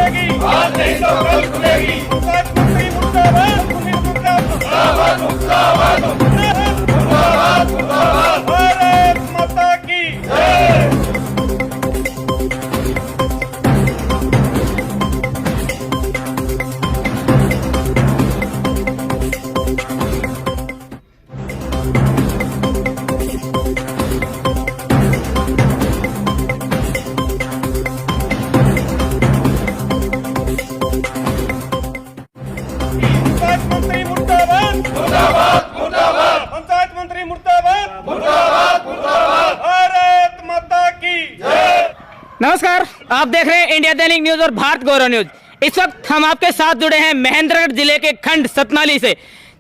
खुलेगी, आज नहीं तो कल खुलेगी। पंचायत मंत्री मुर्दाबाद, मुर्दाबाद, मुर्दाबाद, मुर्दाबाद, मुर्दाबाद। भारत माता की जय। पंचायत मंत्री मुर्दाबाद, मुर्दाबाद, मुर्दाबाद। पंचायत मंत्री मुर्दाबाद, मुर्दाबाद, मुर्दाबाद। भारत माता की जय। नमस्कार, आप देख रहे हैं इंडिया दैनिक न्यूज और भारत गौरव न्यूज। इस वक्त हम आपके साथ जुड़े हैं महेंद्रगढ़ जिले के खंड सतनाली से।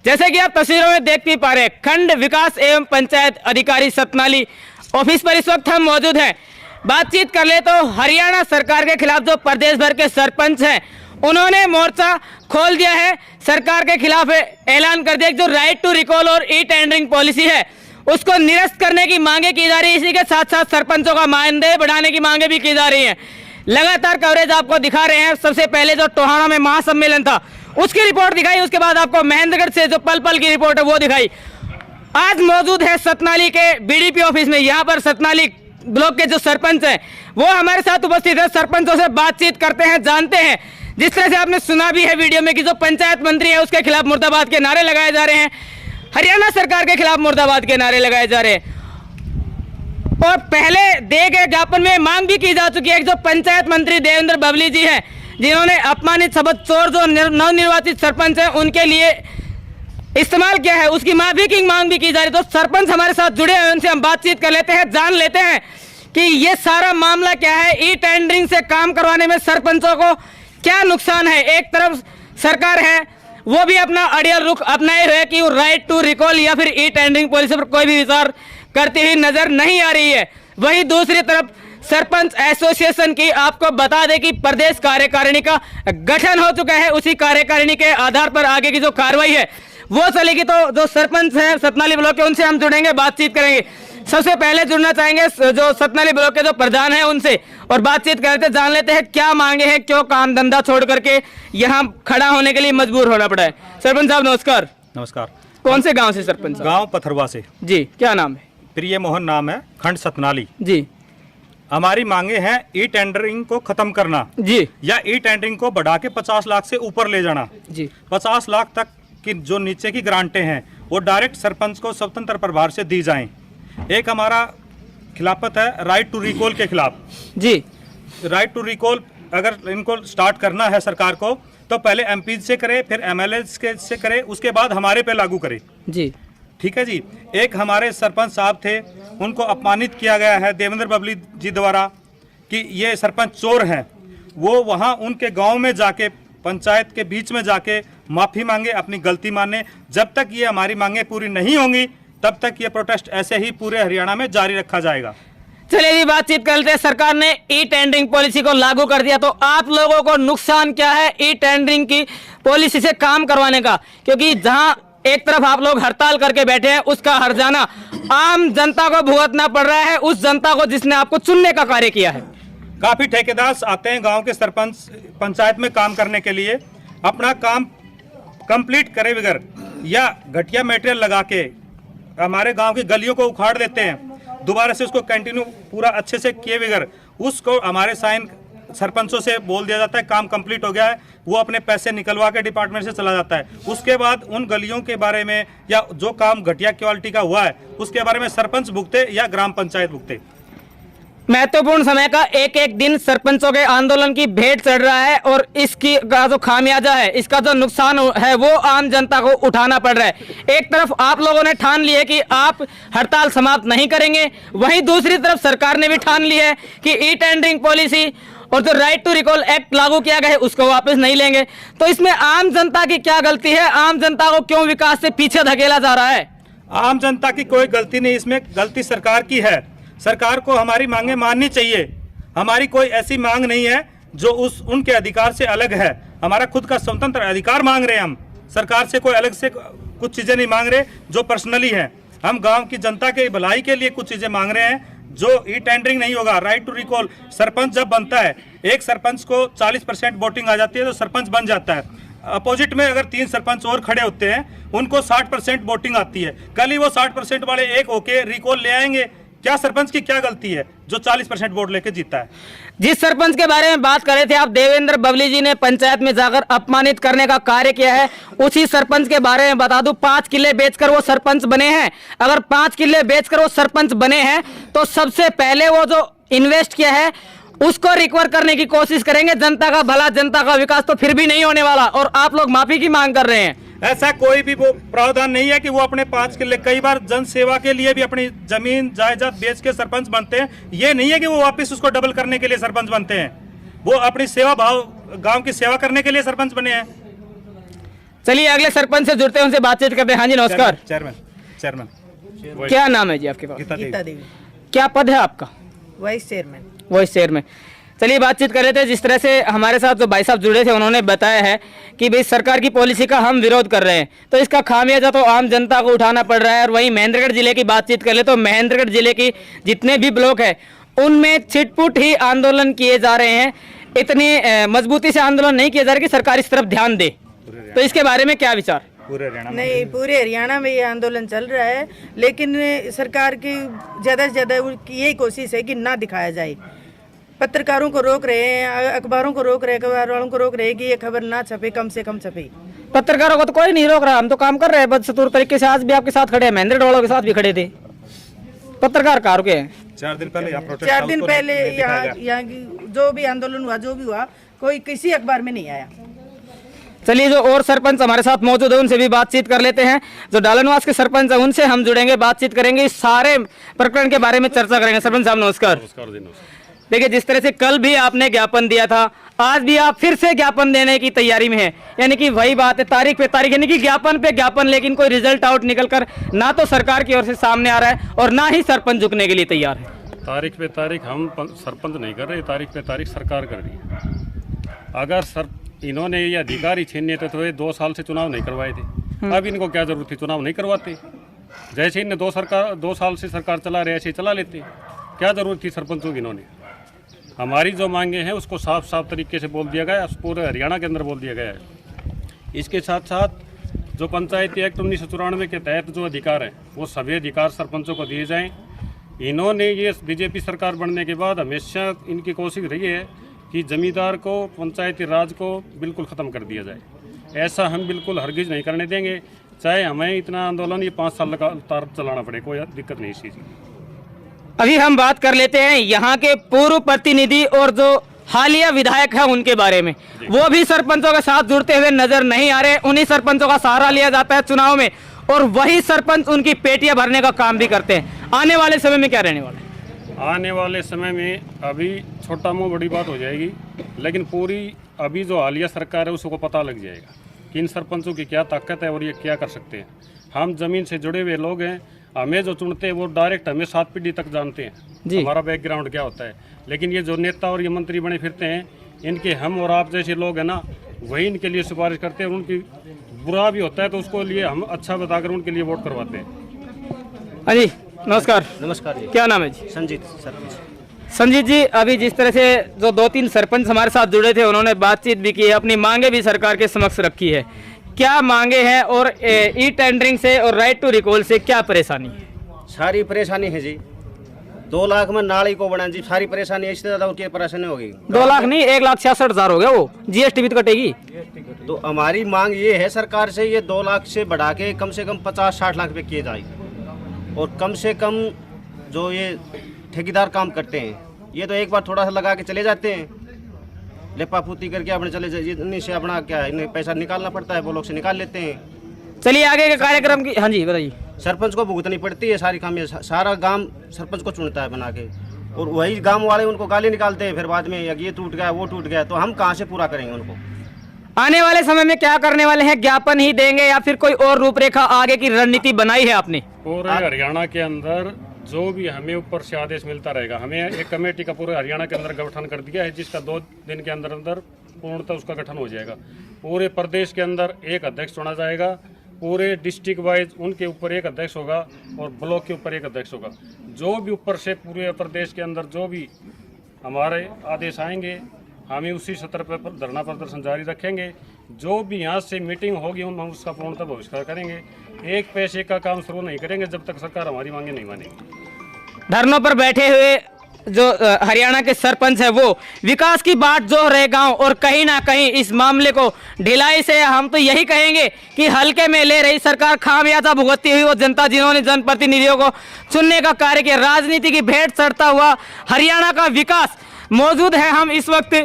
जैसे कि आप तस्वीरों में देख भी पा रहे हैं, खंड विकास एवं पंचायत अधिकारी सतनाली ऑफिस पर इस वक्त हम मौजूद हैं। बातचीत कर ले तो हरियाणा सरकार के खिलाफ जो प्रदेश भर के सरपंच हैं, उन्होंने मोर्चा खोल दिया है। सरकार के खिलाफ ऐलान कर दिया, जो राइट टू रिकॉल और ई टेंडरिंग पॉलिसी है उसको निरस्त करने की मांगे की जा रही है। इसी के साथ साथ सरपंचों का मानदेय बढ़ाने की मांगे भी की जा रही है। लगातार कवरेज आपको दिखा रहे हैं। सबसे पहले जो टोहाना में महासम्मेलन था उसकी रिपोर्ट दिखाई, उसके बाद आपको महेंद्रगढ़ से जो पल पल की रिपोर्ट है वो दिखाई। आज मौजूद है सतनाली के बीडीपी ऑफिस में। यहाँ पर सतनाली ब्लॉक के जो सरपंच हैं वो हमारे साथ उपस्थित है। सरपंचों से बातचीत करते हैं, जानते हैं। जिस तरह से आपने सुना भी है वीडियो में कि जो पंचायत मंत्री है उसके खिलाफ मुर्दाबाद के नारे लगाए जा रहे हैं, हरियाणा सरकार के खिलाफ मुर्दाबाद के नारे लगाए जा रहे हैं। और पहले दिए गए ज्ञापन में मांग भी की जा चुकी है। जो पंचायत मंत्री देवेंद्र बबली जी हैं, जिन्होंने अपमानित शब्द चोर जो नवनिर्वाचित सरपंच हैं उनके लिए इस्तेमाल किया है, उसकी माफी की मांग भी की जा रही है। तो सरपंच हमारे साथ जुड़े हैं, उनसे हम बातचीत कर लेते हैं, जान लेते हैं कि ये सारा मामला क्या है। ई टेंडरिंग से काम करवाने में सरपंचों को क्या नुकसान है। एक तरफ सरकार है वो भी अपना अड़ियल रुख अपनाए हुए कि वो राइट टू रिकॉल या फिर ई टेंडरिंग पॉलिसी पर कोई भी विचार करती हुई नजर नहीं आ रही है। वहीं दूसरी तरफ सरपंच एसोसिएशन की आपको बता दें कि प्रदेश कार्यकारिणी का गठन हो चुका है। उसी कार्यकारिणी के आधार पर आगे की जो कार्रवाई है वो चलेगी। तो जो सरपंच हैं सतनाली ब्लॉक के, उनसे हम जुड़ेंगे, बातचीत करेंगे। सबसे पहले जुड़ना चाहेंगे जो सतनाली ब्लॉक के जो प्रधान हैं उनसे, और बातचीत करते जान लेते हैं क्या मांगे हैं, क्यों काम धंधा छोड़ करके यहाँ खड़ा होने के लिए मजबूर होना पड़ा है। सरपंच साहब नमस्कार। नमस्कार। कौन से गांव से सरपंच साहब? गांव पथरवा से जी। क्या नाम है? प्रिय मोहन नाम है, खंड सतनाली जी। हमारी मांगे हैं ई टेंडरिंग को खत्म करना जी, या ई टेंडरिंग को बढ़ा के 50 लाख से ऊपर ले जाना जी। 50 लाख तक की जो नीचे की ग्रांटें हैं वो डायरेक्ट सरपंच को स्वतंत्र प्रभार से दी जाएं। एक हमारा खिलाफत है राइट टू रिकॉल के खिलाफ। जी। राइट टू रिकॉल अगर इनको स्टार्ट करना है सरकार को तो पहले एमपी से करे, फिर एमएलए से करे, उसके बाद हमारे पे लागू करे। जी। ठीक है जी। एक हमारे सरपंच साहब थे, उनको अपमानित किया गया है देवेंद्र बबली जी द्वारा कि ये सरपंच चोर हैं। वो वहाँ उनके गांव में जाके, पंचायत के बीच में जाके माफ़ी मांगे, अपनी गलती माने। जब तक ये हमारी मांगे पूरी नहीं होंगी तब तक ये प्रोटेस्ट ऐसे ही पूरे हरियाणा में जारी रखा जाएगा। चलिए जी, बातचीत करते हैं। सरकार ने ई टेंडरिंग पॉलिसी को लागू कर दिया, तो आप लोगों को नुकसान क्या है ई टेंडरिंग की पॉलिसी से काम करवाने का? क्योंकि जहां एक तरफ आप लोग हड़ताल करके बैठे हैं, उसका हर्जाना आम जनता को भुगतना पड़ रहा है, उस जनता को जिसने आपको चुनने का कार्य किया है। काफ़ी ठेकेदार आते हैं गांव के सरपंच पंचायत में काम करने के लिए, अपना काम कंप्लीट करे बगैर या घटिया मटेरियल लगा के हमारे गांव की गलियों को उखाड़ देते हैं। दोबारा से उसको कंटिन्यू पूरा अच्छे से किए बगैर उसको हमारे साइन सरपंचों से बोल दिया जाता है काम कंप्लीट हो गया है, वो अपने पैसे निकलवा के डिपार्टमेंट से चला जाता है। उसके बाद उन गलियों के बारे में या जो काम घटिया क्वालिटी का हुआ है उसके बारे में सरपंच भुगते या ग्राम पंचायत भुगते। महत्वपूर्ण समय का एक एक दिन सरपंचों के आंदोलन की भेंट चढ़ रहा है, और इसकी का जो खामियाजा है, इसका जो नुकसान है वो आम जनता को उठाना पड़ रहा है। एक तरफ आप लोगों ने ठान ली है कि आप हड़ताल समाप्त नहीं करेंगे, वहीं दूसरी तरफ सरकार ने भी ठान ली है कि ई टेंडरिंग पॉलिसी और जो राइट टू रिकॉल एक्ट लागू किया गया है उसको वापस नहीं लेंगे। तो इसमें आम जनता की क्या गलती है? आम जनता को क्यों विकास से पीछे धकेला जा रहा है? आम जनता की कोई गलती नहीं, इसमें गलती सरकार की है। सरकार को हमारी मांगे माननी चाहिए। हमारी कोई ऐसी मांग नहीं है जो उनके अधिकार से अलग है। हमारा खुद का स्वतंत्र अधिकार मांग रहे हैं हम। सरकार से कोई अलग से कुछ चीज़ें नहीं मांग रहे जो पर्सनली हैं। हम गांव की जनता के भलाई के लिए कुछ चीज़ें मांग रहे हैं। जो ई टेंडरिंग नहीं होगा, राइट टू रिकॉल, सरपंच जब बनता है एक सरपंच को 40% वोटिंग आ जाती है तो सरपंच बन जाता है। अपोजिट में अगर 3 सरपंच और खड़े होते हैं, उनको 60% वोटिंग आती है, कल ही वो 60% वाले एक होके रिकॉल ले आएंगे। क्या सरपंच की क्या गलती है जो 40% वोट लेके जीता है? जिस सरपंच के बारे में बात कर रहे थे आप, देवेंद्र बबली जी ने पंचायत में जाकर अपमानित करने का कार्य किया है। उसी सरपंच के बारे में बता दूं, 5 किले बेचकर वो सरपंच बने हैं। अगर 5 किले बेचकर वो सरपंच बने हैं तो सबसे पहले वो जो इन्वेस्ट किया है उसको रिकवर करने की कोशिश करेंगे। जनता का भला, जनता का विकास तो फिर भी नहीं होने वाला, और आप लोग माफी की मांग कर रहे हैं। ऐसा कोई भी वो प्रावधान नहीं है कि वो अपने 5 किले, कई बार जन सेवा के लिए भी अपनी जमीन जायदाद बेच के सरपंच बनते हैं। ये नहीं है कि वो वापस उसको डबल करने के लिए सरपंच बनते हैं, वो अपनी सेवा भाव, गांव की सेवा करने के लिए सरपंच बने हैं। चलिए अगले सरपंच से जुड़ते हैं, उनसे बातचीत करते हैं। हाँ जी नमस्कार। चेयरमैन क्या नाम है जी आपके पास? गीता देवी, क्या पद है आपका? Vice chairman. Vice chairman. चलिए बातचीत कर रहे थे। जिस तरह से हमारे साथ जो भाई साहब जुड़े थे उन्होंने बताया है कि भाई सरकार की पॉलिसी का हम विरोध कर रहे हैं, तो इसका खामियाजा तो आम जनता को उठाना पड़ रहा है। और वहीं महेंद्रगढ़ जिले की बातचीत कर ले तो महेंद्रगढ़ जिले की जितने भी ब्लॉक है उनमें छिटपुट ही आंदोलन किए जा रहे हैं। इतनी मजबूती से आंदोलन नहीं किया जा रहा कि सरकार इस तरफ ध्यान दे, तो इसके बारे में क्या विचार? नहीं, पूरे हरियाणा में ये आंदोलन चल रहा है, लेकिन सरकार की ज़्यादा से ज़्यादा यही कोशिश है कि ना दिखाया जाए। पत्रकारों को रोक रहे हैं, अखबारों को रोक रहे हैं, अखबार वालों को रोक रहे हैं कि ये खबर ना छपे, कम से कम छपे। पत्रकारों को तो कोई नहीं रोक रहा, हम तो काम कर रहे हैं बदस्तूर तरीके से। आज भी आपके साथ खड़े हैं, महेंद्रगढ़ वालों के साथ भी खड़े थे। पत्रकार कहाँ रुके हैं? 4 दिन पहले यहाँ की जो भी आंदोलन हुआ, जो भी हुआ, कोई किसी अखबार में नहीं आया। चलिए जो और सरपंच हमारे साथ मौजूद है उनसे भी बातचीत कर लेते हैं। जो डालनवास के सरपंच है उनसे हम जुड़ेंगे, बातचीत करेंगे, इस सारे प्रकरण के बारे में चर्चा करेंगे। सरपंच साहब नमस्कार। देखिए जिस तरह से कल भी आपने ज्ञापन दिया था, आज भी आप फिर से ज्ञापन देने की तैयारी में है, यानी कि वही बात है, तारीख पे तारीख, यानी कि ज्ञापन पे ज्ञापन, लेकिन कोई रिजल्ट आउट निकल कर ना तो सरकार की ओर से सामने आ रहा है और ना ही सरपंच झुकने के लिए तैयार है। तारीख पे तारीख हम सरपंच नहीं कर रहे, तारीख पे तारीख सरकार कर रही है। अगर इन्होंने ये अधिकार ही छीनने थे तो ये 2 साल से चुनाव नहीं करवाए थे। अब इनको क्या जरूरत थी, चुनाव नहीं करवाते। जैसे इन्हें 2 साल से सरकार चला रहे ऐसे चला लेते। क्या जरूरत थी सरपंचों की? इन्होंने हमारी जो मांगे हैं उसको साफ साफ तरीके से बोल दिया गया है, पूरे हरियाणा के अंदर बोल दिया गया है। इसके साथ साथ जो पंचायती एक्ट 1994 के तहत जो अधिकार हैं वो सभी अधिकार सरपंचों को दिए जाएं। इन्होंने ये बीजेपी सरकार बनने के बाद हमेशा इनकी कोशिश रही है कि जमींदार को, पंचायती राज को बिल्कुल ख़त्म कर दिया जाए। ऐसा हम बिल्कुल हरगिज नहीं करने देंगे, चाहे हमें इतना आंदोलन ये 5 साल लगातार चलाना पड़े, कोई दिक्कत नहीं इस चीज़ की। अभी हम बात कर लेते हैं यहाँ के पूर्व प्रतिनिधि और जो हालिया विधायक है उनके बारे में। वो भी सरपंचों के साथ जुड़ते हुए नजर नहीं आ रहे। उन्हीं सरपंचों का सहारा लिया जाता है चुनाव में, और वही सरपंच उनकी पेटियां भरने का काम भी करते हैं। आने वाले समय में क्या रहने वाला है? आने वाले समय में अभी छोटा मुंह बड़ी बात हो जाएगी, लेकिन पूरी अभी जो हालिया सरकार है उसको पता लग जाएगा कि इन सरपंचों की क्या ताकत है और ये क्या कर सकते हैं। हम जमीन से जुड़े हुए लोग हैं, हमें जो चुनते हैं वो डायरेक्ट हमें 7 पीढ़ी तक जानते हैं हमारा बैकग्राउंड क्या होता है। लेकिन ये जो नेता और ये मंत्री बने फिरते हैं, इनके हम और आप जैसे लोग हैं ना, वही इनके लिए सिफारिश करते हैं। उनकी बुरा भी होता है तो उसको लिए हम अच्छा बताकर उनके लिए वोट करवाते हैं। हाँ जी नमस्कार। नमस्कार जी। क्या नाम है जी? संजीत सरपंच। संजीत जी, अभी जिस तरह से जो 2-3 सरपंच हमारे साथ जुड़े थे उन्होंने बातचीत भी की है, अपनी मांगे भी सरकार के समक्ष रखी है। क्या मांगे हैं और ई टेंडरिंग से और राइट टू रिकॉल से क्या परेशानी है? सारी परेशानी है जी। 2 लाख में नाली को बना जी, सारी परेशानी है। इससे ज़्यादा और क्या परेशानी होगी? 2 लाख नहीं, 1,66,000 हो गया, वो जीएसटी भी तो कटेगी। तो हमारी मांग ये है सरकार से, ये 2 लाख से बढ़ा के कम से कम 50-60 लाख रुपये किए जाए। और कम से कम जो ये ठेकेदार काम करते हैं, ये तो एक बार थोड़ा सा लगा के चले जाते हैं, लेपापूती करके अपने चले जाए। इन्हीं से अपना क्या है, इन्हें पैसा निकालना पड़ता है, वो लोग से निकाल लेते हैं। चलिए आगे के कार्यक्रम की, हाँ जी बताइए। सरपंच को भुगतनी पड़ती है सारी काम, सारा गांव सरपंच को चुनता है बना के, और वही गांव वाले उनको गाली निकालते हैं फिर बाद में, ये टूट गया वो टूट गया। तो हम कहाँ से पूरा करेंगे उनको? आने वाले समय में क्या करने वाले हैं? ज्ञापन ही देंगे या फिर कोई और रूपरेखा आगे की रणनीति बनाई है आपने? पूरे हरियाणा के अंदर जो भी हमें ऊपर से आदेश मिलता रहेगा, हमें एक कमेटी का पूरे हरियाणा के अंदर गठन कर दिया है, जिसका 2 दिन के अंदर अंदर पूर्णतः उसका गठन हो जाएगा। पूरे प्रदेश के अंदर एक अध्यक्ष चुना जाएगा, पूरे डिस्ट्रिक्ट वाइज उनके ऊपर एक अध्यक्ष होगा और ब्लॉक के ऊपर एक अध्यक्ष होगा। जो भी ऊपर से पूरे प्रदेश के अंदर जो भी हमारे आदेश आएंगे हम उसी सत्र पर धरना प्रदर्शन जारी रखेंगे। जो भी यहाँ से मीटिंग होगी हम उसका पूर्णतः बहिष्कार करेंगे। एक पैसे का काम शुरू नहीं करेंगे जब तक सरकार हमारी मांगे नहीं मानेगी। धरनों पर बैठे हुए जो हरियाणा के सरपंच है वो विकास की बात जो रहे गांव, और कहीं ना कहीं इस मामले को ढिलाई से हम तो यही कहेंगे कि हल्के में ले रही सरकार खामियाजा भुगतती हुई वो जनता जिन्होंने जनप्रतिनिधियों को चुनने का कार्य किया, राजनीति की भेंट चढ़ता हुआ हरियाणा का विकास। मौजूद है हम इस वक्त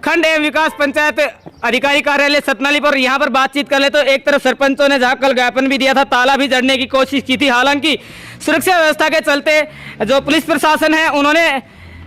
खंड एवं विकास पंचायत अधिकारी कार्यालय सतनाली पर। यहाँ पर बातचीत कर ले तो एक तरफ सरपंचों ने जहाँ कल ज्ञापन भी दिया था, ताला भी जड़ने की कोशिश की थी, हालांकि सुरक्षा व्यवस्था के चलते जो पुलिस प्रशासन है उन्होंने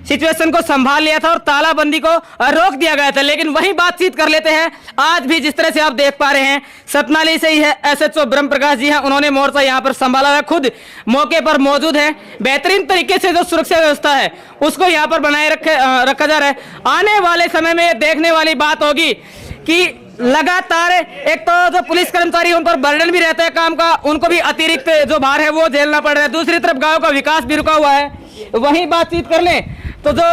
सिचुएशन को संभाल लिया था और तालाबंदी को रोक दिया गया था। लेकिन वही बातचीत कर लेते हैं। आज भी जिस तरह से आप देख पा रहे हैं सतनाली से ही है एसएचओ ब्रह्म प्रकाश जी हैं, उन्होंने मोर्चा यहाँ पर संभाला है, खुद मौके पर मौजूद है। बेहतरीन तरीके से जो सुरक्षा व्यवस्था है उसको यहाँ पर बनाए रखा जा रहा है। आने वाले समय में देखने वाली बात होगी कि लगातार एक तो जो पुलिस कर्मचारी उन पर बर्डन भी रहता है काम का, उनको भी अतिरिक्त जो भार है वो झेलना पड़ रहा है। दूसरी तरफ गांव का विकास भी रुका हुआ है। वहीं बातचीत कर लें तो जो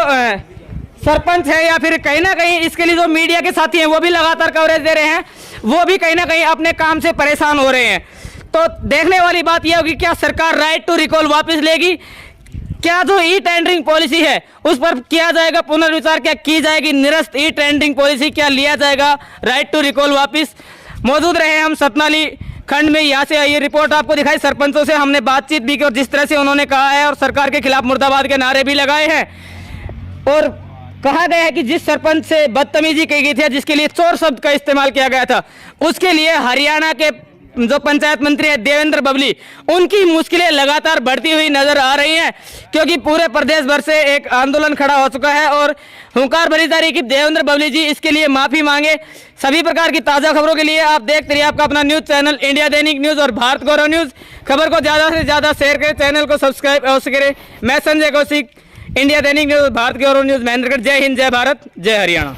सरपंच है या फिर कहीं ना कहीं इसके लिए जो मीडिया के साथी हैं वो भी लगातार कवरेज दे रहे हैं, वो भी कहीं ना कहीं अपने काम से परेशान हो रहे हैं। तो देखने वाली बात यह होगी क्या सरकार राइट टू रिकॉल वापस लेगी, क्या जो ई टेंडरिंग पॉलिसी है उस पर किया जाएगा पुनर्विचार, क्या की जाएगी निरस्त ई टेंडरिंग पॉलिसी, क्या लिया जाएगा राइट टू रिकॉल वापस। मौजूद रहे हम सतनाली खंड में, यहाँ से ये रिपोर्ट आपको दिखाई। सरपंचों से हमने बातचीत भी की और जिस तरह से उन्होंने कहा है और सरकार के खिलाफ मुर्दाबाद के नारे भी लगाए हैं, और कहा गया है कि जिस सरपंच से बदतमीजी की गई थी, जिसके लिए चोर शब्द का इस्तेमाल किया गया था, उसके लिए हरियाणा के जो पंचायत मंत्री है देवेंद्र बबली, उनकी मुश्किलें लगातार बढ़ती हुई नजर आ रही हैं, क्योंकि पूरे प्रदेश भर से एक आंदोलन खड़ा हो चुका है और हुंकार भरी जा रही है कि देवेंद्र बबली जी इसके लिए माफी मांगे। सभी प्रकार की ताजा खबरों के लिए आप देखते रहिए आपका अपना न्यूज चैनल इंडिया दैनिक न्यूज और भारत गौरव न्यूज। खबर को ज्यादा से ज्यादा शेयर करें, चैनल को सब्सक्राइब अवश्य करें। मैं संजय कौशिक, इंडिया दैनिक न्यूज, भारत गौरव न्यूज, महेंद्रगढ़। जय हिंद, जय भारत, जय हरियाणा।